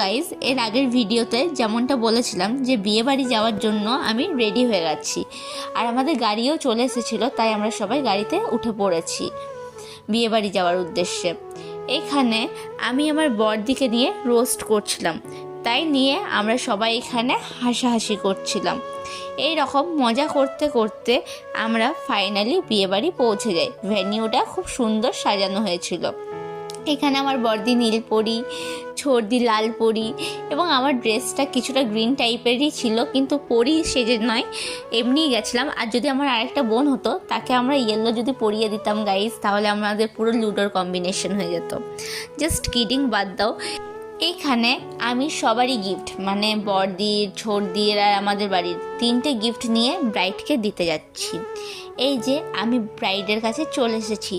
Guys, এর আগের ভিডিওতে যেমনটা বলেছিলাম যে বিয়ে বাড়ি যাওয়ার জন্য আমি রেডি হয়ে গেছি, আর আমাদের গাড়িও চলে এসেছিলো, তাই আমরা সবাই গাড়িতে উঠে পড়েছি বিয়ে বাড়ি যাওয়ার উদ্দেশ্যে। এখানে আমি আমার বরদিকে নিয়ে রোস্ট করছিলাম, তাই নিয়ে আমরা সবাই এখানে হাসাহাসি করছিলাম। এই রকম মজা করতে করতে আমরা ফাইনালি বিয়ে বাড়ি পৌঁছে যাই। ভেন্যুটা খুব সুন্দর সাজানো হয়েছিল। এখানে আমার বর্দি নীল পরি, ছর্দি লাল পরি, এবং আমার ড্রেসটা কিছুটা গ্রিন টাইপেরই ছিল, কিন্তু পরি সেজে নয়, এমনিই গেছিলাম। আর যদি আমার আরেকটা বোন হতো, তাকে আমরা ইয়েলো যদি পরিয়ে দিতাম গাইজ, তাহলে আমাদের পুরো লুডোর কম্বিনেশন হয়ে যেত। জাস্ট কিডিং বাদ দাও। এইখানে আমি সবারই গিফট, মানে বড়দির, ছোটদির আর আমাদের বাড়ির 3টে গিফট নিয়ে ব্রাইডকে দিতে যাচ্ছি। এই যে আমি ব্রাইডের কাছে চলে এসেছি।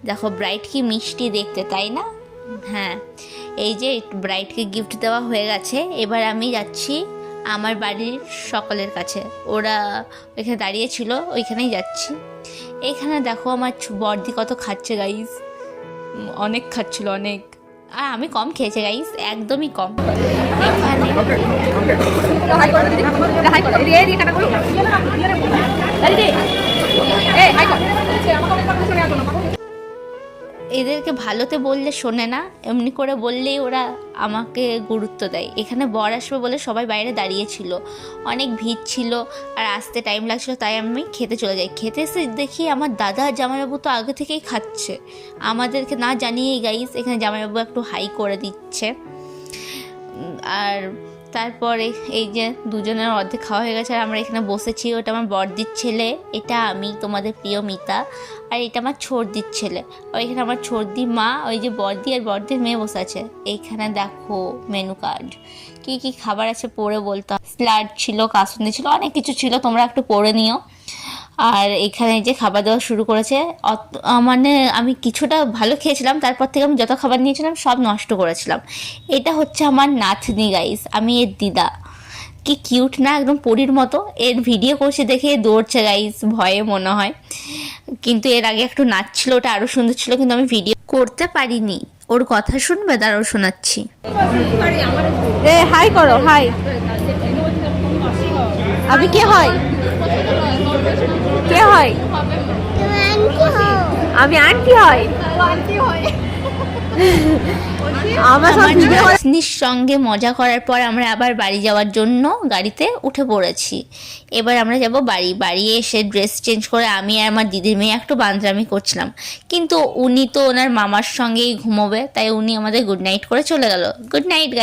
দেখো ব্রাইড কি মিষ্টি দেখতে, তাই না? হ্যাঁ, এই যে ব্রাইডকে গিফট দেওয়া হয়ে গেছে। এবার আমি যাচ্ছি আমার বাড়ির সকলের কাছে। ওরা ওইখানে দাঁড়িয়ে ছিল, ওইখানেই যাচ্ছি। এইখানে দেখো আমার বড়দি কত খাচ্ছে গাইজ, অনেক খাচ্ছিল, অনেক। আর আমি কম খেয়েছি গাইস, একদমই কম। এদেরকে ভালোতে বললে শোনে না, এমনি করে বললেই ওরা আমাকে গুরুত্ব দেয়। এখানে বর আসবে বলে সবাই বাইরে দাঁড়িয়েছিল, অনেক ভিড় ছিল আর আসতে টাইম লাগছিল, তাই আমি খেতে চলে যাই। খেতে এসে দেখি আমার দাদা জামাইবাবু তো আগে থেকেই খাচ্ছে, আমাদেরকে না জানিয়েই গাইস। এখানে জামাইবাবু একটু হাই করে দিচ্ছে। আর তারপরে এই যে দুজনের অর্ধেক খাওয়া হয়ে গেছে আর আমরা এখানে বসেছি। ওটা আমার বড়দির ছেলে, এটা আমি তোমাদের প্রিয় মিতা, আর এটা আমার ছোটদির ছেলে। আর এখানে আমার ছোটদি মা, ওই যে বড়দি আর বড়দির মেয়ে বসে আছে। এইখানে দেখো মেনু কার্ড, কী কী খাবার আছে পড়ে বলতে। স্যালাড ছিল, কাসুন্দি ছিল, অনেক কিছু ছিল, তোমরা একটু পড়ে নিও। আর এখানে যে খাবার দাওয়া শুরু করেছে, মানে আমি কিছুটা ভালো খেয়েছিলাম, তারপর থেকে আমি যত খাবার নিয়েছিলাম সব নষ্ট করেছিলাম। এটা হচ্ছে আমার নাতনি গাইস, আমি এর দিদা। কি কিউট না, একদম পরীর মতো। এর ভিডিও করছে দেখে দৌড়ছে গাইস, ভয়ে মনে হয়। কিন্তু এর আগে একটু নাচছিল, ওটা আরও সুন্দর ছিল, কিন্তু আমি ভিডিও করতে পারিনি। ওর কথা শুনবে, তারও শোনাচ্ছি। হাই করো, হাই। আমি কে হয়, কে হয়? আমি আন্টি হয়। আমার নাতনির সঙ্গে মজা করার পর আমরা আবার বাড়ি যাওয়ার জন্য গাড়িতে উঠে পড়েছি। এবার আমরা যাব বাড়ি এসে ড্রেস চেঞ্জ করে আমি আর আমার দিদির মেয়ে একটু বান্দরামি করছিলাম, কিন্তু উনি তো ওনার মামার সঙ্গেই ঘুমোবে, তাই উনি আমাদের গুড নাইট করে চলে গেল। Good night guys.